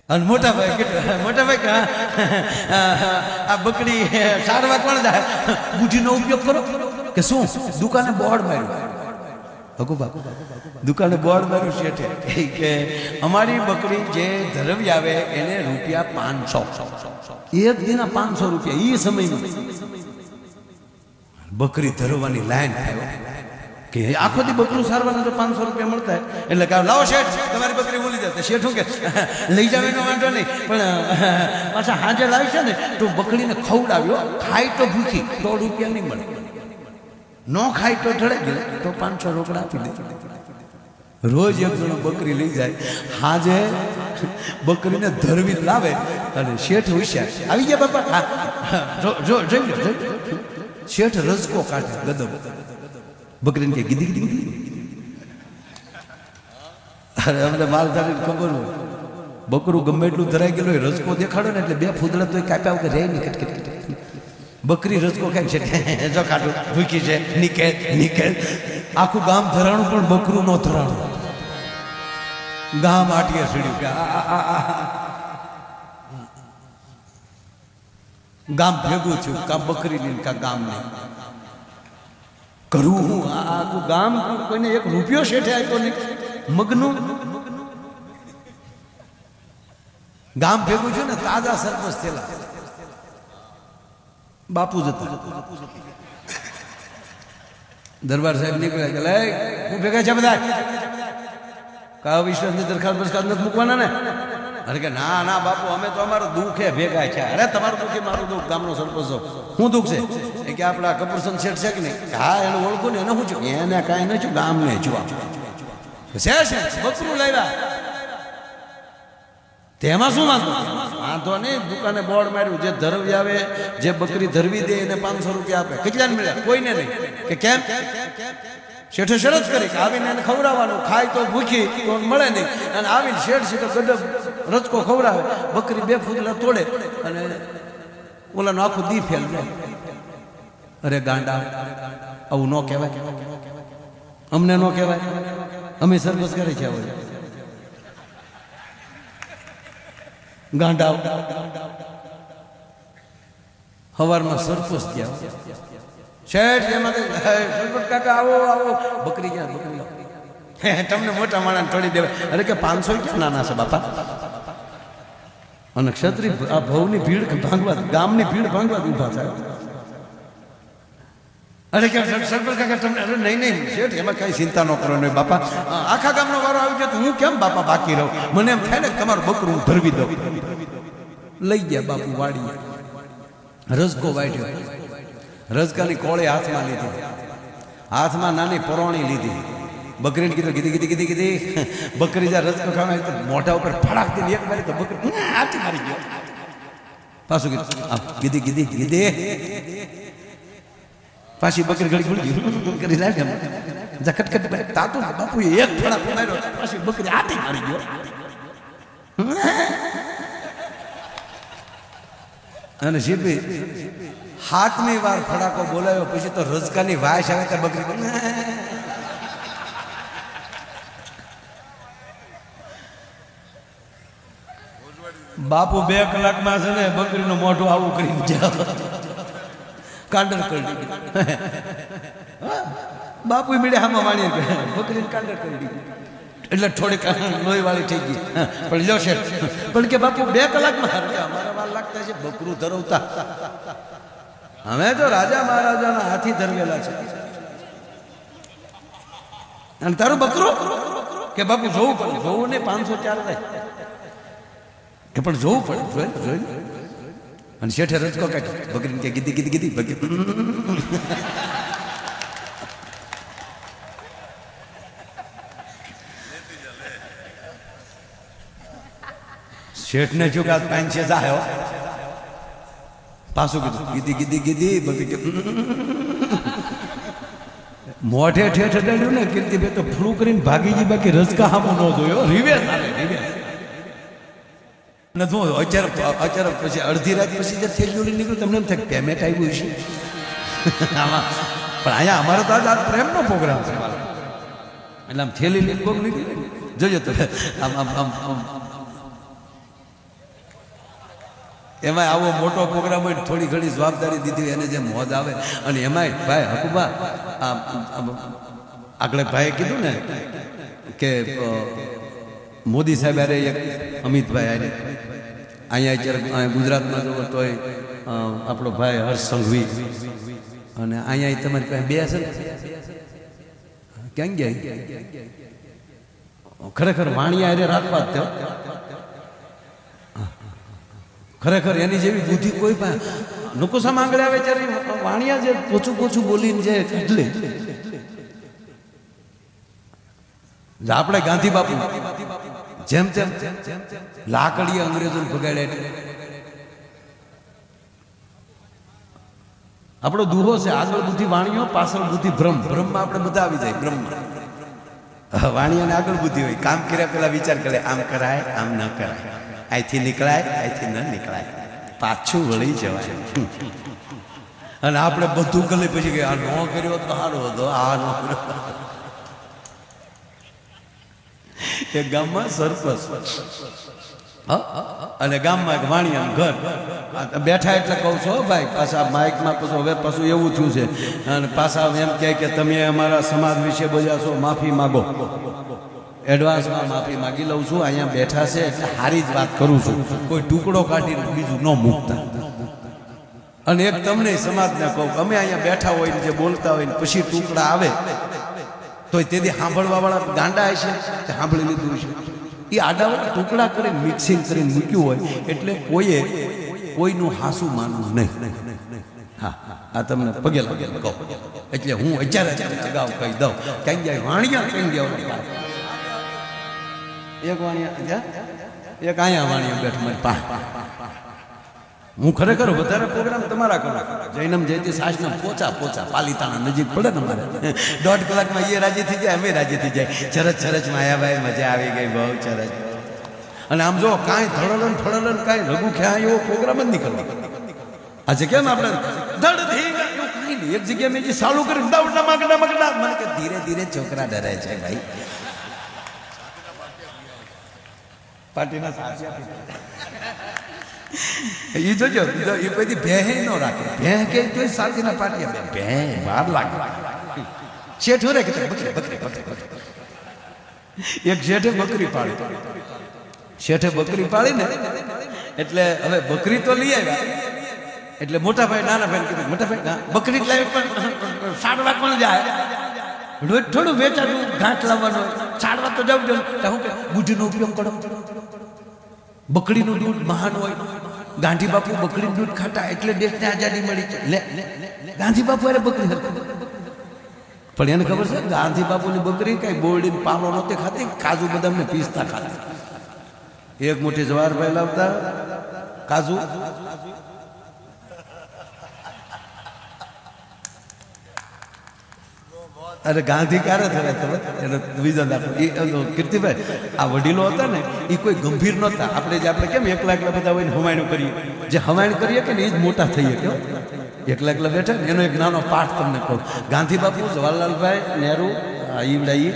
અને મોટા ભાઈ આ બકરી સારવા કોણ જાય બુદ્ધિનો ઉપયોગ કરો કે શું દુકાને બોર્ડ માર્યું હકુબા દુકાને બોર્ડ માર્યું શેઠે કે અમારી બકરી જે ધરવી આવે એને રૂપિયા 500 એક દિના 500 રૂપિયા એ સમયમાં બકરી ધરવાની લાઈન આવ્યો કે આખો દી બકરું સારવાનું તો 500 રૂપિયા મળતા એટલે કે લાવો શેઠ તમારી બકરી બોલી જાય શેઠ હું કે લઈ જાવ એનો વાંધો નહીં પણ પાછા હાજર લાવી છે ને તો બકરીને ખવડાવ્યો ખાય તો ભૂખી તો રૂપિયા નહીં મળે ન ખાય તો ઢળે ગયો તો 500 રોકડા આપી દે રોજ એક જણો બકરી લઈ જાય હાજે બકરીને ધરવી લાવે અને શેઠ હોશિયાર આવી ગયા બાપા જોઈ લો શેઠ રજકો કાઢે ગદબ બકરીને કે ગીધી ગીધી ગીધી અરે અમને માલધારી ખબર હોય બકરું ગમે એટલું ધરાઈ ગયેલું હોય રજકો દેખાડો ને એટલે બે ફૂદડા તો કાપ્યા વગર રહે નહીં કટકટ બકરી રજકો ખાય છે જો કાઢું ભૂખી છે નીકળ આખું ગામ ધરાણું પણ બકરું નો ધરાણું ગામ આટીએ સીડ્યું કે ગામ ભેગું થયું કા બકરી નહીં કા ગામ નહીં કરું આખું ગામ કોઈને એક રૂપિયો શેઠે આપ્યો નહીં મગનું ગામ ભેગું છે ને તાજા સરપંચ થયેલા બાપુ જતા દરબાર સાહેબ નીકળ્યા કે લે હું ભેગા છે બધા કા વિશ્વાસની દરખાસ્ત બરખાસ્ત નથી મૂકવાના ને અરે કે ના ના બાપુ અમે તો અમારું દુઃખે ભેગા છે અરે તમારું દુઃખ મારું દુઃખ ગામનો સરપંચ શું દુઃખ છે એ કે આપણા કપૂરસન શેઠ છે કે નહીં હા એને ઓળખું ને એને શું છું એને કાંઈ નથી ગામને જોવા છે બકરું લાવ્યા તેમાં શું વાંધો નહીં દુકાને બોર્ડ માર્યું જે ધરવી આવે જે બકરી ધરવી દે એને 500 રૂપિયા આપે કેટલાને મળ્યા કોઈને નહીં કે કેમ શેઠે શરત કરી કે આવીને એને ખવડાવવાનું ખાય તો ભૂખી તો મળે નહીં અને આવીને શેઠ સીધો ગડબ રચકો ખવડાવે બકરી બે ફૂદલા તોડે અને ઓલાનું આખું દી ફેલ જાય અરે ગાંડા આવું ન કહેવાય અમને ન કહેવાય અમે સર્વિસ કરી છે ગાંડા હવારમાં સરપંચ ગયા શેઠ એમાં સરપંચ કાકા આવો આવો બકરી ક્યાં બકરી તમને મોટા માણસ થોડી દેવાય અરે કે 500 ક્યાં નાના છે બાપા અને ક્ષત્રિય આ ભવની ભીડ ભાંગવા ગામની ભીડ ભાંગવા ઉભા થાય અરે કે સરપંચ કાકા તમને અરે નહીં શેઠ એમાં કઈ ચિંતા ન કરો નહીં બાપા આખા ગામનો વારો આવી ગયો તો હું કેમ બાપા બાકી રહું મને એમ થાય ને તમારું બકરું ધરવી દઉં લઈ ગયા બાપુ વાડી રજકો વાટ્યો રજકાની કોળે હાથમાં લીધી હાથમાં નાની પરોણી લીધી બકરીને કીધું કીધી બકરી જ્યાં રજકો ખાવા મોઢા ઉપર ફડાક દઈને એક મારી તો બકરી હાથી મારી ગયો પાછું કીધું કીધી પાછી બકરી ઘડી કરી રાખે ખટખટ તાતું બાપુ એક ફડાક માર્યો પાછી બકરી હાથી મારી ગયો અને શીપી 7મી વાર ફડાકો બોલાયો પછી તો રજકાની વાસ આવે તો બકરી બાપુ 2 કલાકમાં છે ને બકરીનું મોઢું આવું કરીને જાવ કાંડર કરી દીધી બાપુ મીડે હામાં વાળી બકરીને કાંડર કરી દીધી એટલે થોડીક લોહી વાળી થઈ ગઈ પણ લ્યો છે પણ કે બાપુ 2 કલાકમાં અમારા વાર લાગતા છે બકરું ધરવતા અમે તો રાજા મહારાજાના હાથી ધરવેલા છે અને તારું બકરું કે બાપુ જોવું પડે જોવું ને 504 થાય કે પણ જોવું પડે જોઈ અને શેઠે રજકો કાઢી બકરીને કે ગીધી બકરી શેઠને જો કે 500 જાય પાછું કીધું ગીધી બકરી મોઢે ઠેઠ અડાડ્યું ને કીર્તિ ભાઈ તો ફ્લુ કરીને ભાગી ગઈ બાકી રજકા હામો ન જોયો રિવેસ નથી અચાનક પછી અડધી રાત પછી જે થેલી નીકળ્યું તમને એમ થાય પેમેન્ટ આવ્યું છે આમાં પણ અહીંયા અમારો તો આજ પ્રેમનો પ્રોગ્રામ છે એટલે આમ થેલી નીકળી જોજો તો આમ એમાં આવો મોટો પ્રોગ્રામ હોય થોડી ઘણી જવાબદારી દીધી એને જે મોજ આવે. અને એમાંય ભાઈ હકુબા આગળ ભાઈએ કીધું ને કે મોદી સાહેબ અરે એક અમિતભાઈ અરે અહીંયા અત્યારે ગુજરાતમાં જો તોય આપણો ભાઈ હર્ષ સંઘવી અને અહીંયા તમારી પાસે બે હશે ક્યાં ગયા ખરેખર વાણિયા અરે રાખવા જ થયો ખરેખર એની જેવી બુદ્ધિ કોઈ પણ નકુસા માંગડે આવે ત્યારે વાણિયા જે પોચું પોચું બોલીને જે એટલે આપણે ગાંધી બાપુ જેમ તેમ લાકડીએ અંગ્રેજોને ભગાડ્યા. આપણો દુહો છે આગળ બુદ્ધિ વાણીઓ પાછળ બુદ્ધિ ભ્રમ. ભ્રમમાં આપણે બધા આવી જાય. બ્રહ્મ વાણીઓને આગળ બુદ્ધિ હોય. કામ કર્યા પેલા વિચાર કરે આમ કરાય આમ ન કરાય, અહીંથી નીકળાય અહીંથી ન નીકળાય, પાછું વળી જવાય. અને આપણે બધું કરી પછી કે આ ન કર્યો તો સારો હતો, આ ન કર્યો. એક ગામમાં સરપંચ અને ગામમાં એક વાણિયાનું ઘર બેઠા એટલે કહું છો ભાઈ પાછા માઇકમાં પછી હવે પાછું એવું થયું છે અને પાછા એમ કહે કે તમે અમારા સમાજ વિશે બોલ્યા છો, માફી માગો. એડવાન્સમાં માફી માગી લઉં છું. અહીંયા બેઠા છે એટલે સારી જ વાત કરું છું, કોઈ ટુકડો કાઢીને બીજું ન મૂકતા. અને એક તમને સમાજને કહું, અમે અહીંયા બેઠા હોય ને જે બોલતા હોય ને પછી ટુકડા આવે તો તેથી સાંભળવા વાળા ગાંડા હશે તે સાંભળી લીધું છે. એ આડાવાળા ટુકડા કરીને મિક્સિંગ કરીને મૂક્યું હોય એટલે કોઈએ કોઈનું હાસું માનવું નહીં. હા આ તમને પગે લાગે કહું એટલે હું અત્યારે અગાઉ કહી દઉં ક્યાં જાય વાણિયા ક્યાં ગયા એક વાણિયા એક અહીંયા વાણિયા બેઠ મારી પાસે. હું ખરેખર વધારે પ્રોગ્રામ તમારા કરું. જૈનમ જયતી સાસના પોચા પાલિતાણા નજીક પડે ને મારે 1.5 કલાકમાં એ રાજી થઈ જાય, અમે રાજી થઈ જાય. ચરચ માયાભાઈ મજા આવી ગઈ બહુ ચરચ. અને આમ જો કાંઈ થળલન કાંઈ લઘુ ખ્યા એવો પ્રોગ્રામ જ નહીં કરવો. આજે કેમ આપણે ધડ થઈ એવું કાંઈ નહીં. એક જગ્યાએ મેં જે ચાલુ કરી દવડા મગડા મને કે ધીરે ધીરે છોકરા ડરે છે ભાઈ. પાર્ટીના સાચી એ જોજો એ કોઈ ભેહે ન રાખે. ભેહ કે કોઈ સાચીના પાટિયા બે વાર લાગે. શેઠ રે કે બકરી એક શેઠે બકરી પાડી. શેઠે બકરી પાડી ને એટલે હવે બકરી તો લઈ આવ્યા. એટલે મોટા ભાઈ નાના ભાઈ કીધું મોટા ભાઈ બકરી લાવી પણ સાડવા પણ જાય રોજ થોડું વેચાતું ઘાટ લાવવાનું સાડવા તો જવું જોઈએ. હું કે બુદ્ધિનો ઉપયોગ કરો. બકરીનું દૂધ મહાન હોય. ગાંધી બાપુ બકરીનું દૂધ ખાતા એટલે દેશને આઝાદી મળી છે. લે ગાંધી બાપુ અરે બકરી હતી પણ એને ખબર છે ગાંધી બાપુની બકરી કઈ બોરડીને પાલો નહોતી ખાતી, કાજુ બદામ ને પીસતા ખાતી. એક મોટી જવાહરભાઈ લાવતા કાજુ અરે ગાંધી ક્યારે થયા ખબર એને વિઝન આપો. એ કીર્તિભાઈ આ વડીલો હતા ને એ કોઈ ગંભીર નહોતા. આપણે કેમ એકલા બધા હોય ને હવાયણું કરીએ, જે હવાયણ કરીએ કે ને એ જ મોટા થઈએ. કેવો એકલા બેઠા ને એનો એક નાનો પાઠ તમને કહું. ગાંધી બાપુ, જવાહરલાલભાઈ નહેરુ, ઈવડાઈ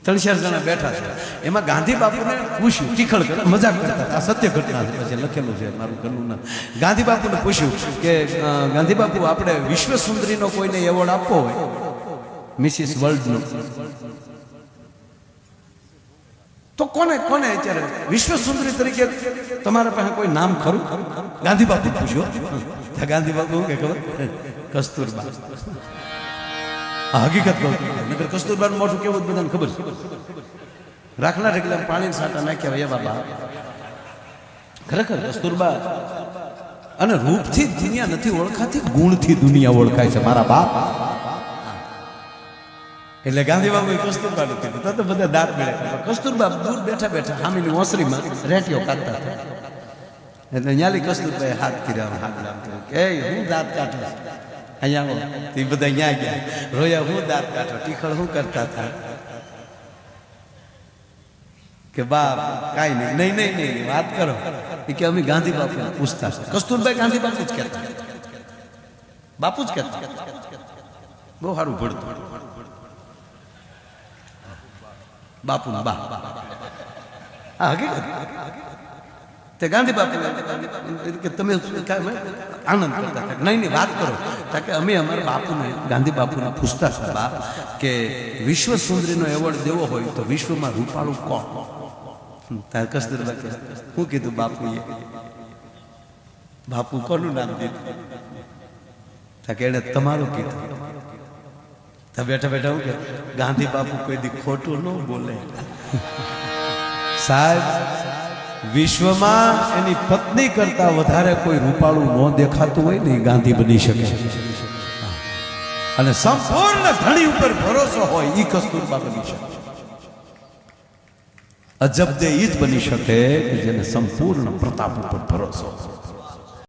3-4 જણા બેઠા છે. એમાં ગાંધી બાપુને પૂછ્યું, ટીખળ કરે મજાક કરતા, આ સત્ય ઘટના છે પછી લખેલું છે મારું ઘરનું નામ. ગાંધી બાપુને પૂછ્યું કે ગાંધી બાપુ આપણે વિશ્વ સુંદરીનો કોઈને એવોર્ડ આપવો હોય, મિસિસ વર્લ્ડનો, તો કોને અત્યારે વિશ્વ સુંદરી તરીકે તમારા પાસે કોઈ નામ ખરું? ગાંધી બાપુ પૂછ્યું. ગાંધી બાપુ કે ખબર કસ્તુરબા. હકીકત કહું નગર કસ્તુરબાનું મોઢું કેવું બધાને ખબર છે. રાખલા ઢગલા પાણી સાટા નાખ્યા હોય બાબા. ખરેખર કસ્તુરબા અને રૂપથી દુનિયા નથી ઓળખાતી, ગુણથી દુનિયા ઓળખાય છે મારા બાપ. એટલે ગાંધી બાબુ કસ્તુરબા નથી તો બધા દાંત મળે. કસ્તુરબા દૂર બેઠા હામીની ઓસરીમાં રેટીઓ કાઢતા હતા. એટલે ન્યાલી કસ્તુરબાએ હાથ કર્યા, હાથ લાવતો કે હું દાંત કાઢું અહીંયા આવો. તે બધા અહીંયા ગયા રોયા, હું દાંત કાઢો. ટીખળ શું કરતા હતા કે બાપ કાંઈ નહીં વાત કરો. એ કે અમે ગાંધી બાપુ પૂછતા. કસ્તુરબાઈ ગાંધી બાપુ જ કહેતા, બાપુ જ કહેતા. બહુ સારું ભળતું બાપુ બા. હા હકીકત તે ગાંધી બાપુ કે તમે આનંદ કરતા હતા નહીં વાત કરો કે અમે અમારા બાપુને ગાંધી બાપુને પૂછતા હતા કે વિશ્વ સુંદરીનો એવોર્ડ દેવો હોય તો વિશ્વમાં રૂપાળું કોણ? તાર કસ્તુરબા કે હું કીધું બાપુએ બાપુ કોનું નામ દીધું? કે એને તમારું કીધું. બેઠા બેઠા હું કે ગાંધી બાપુ કોઈ દી ખોટું ન બોલે. સાહેબ વિશ્વમાં એની પત્ની કરતા વધારે કોઈ રૂપાળું ન દેખાતું હોય ને ગાંધી બની શકે અને સંપૂર્ણ ધણી ઉપર ભરોસો હોય ઈ કસ્તુરબા બની શકે. અજબ દે ઈ જ બની શકે કે જેને સંપૂર્ણ પ્રતાપ ઉપર ભરોસો.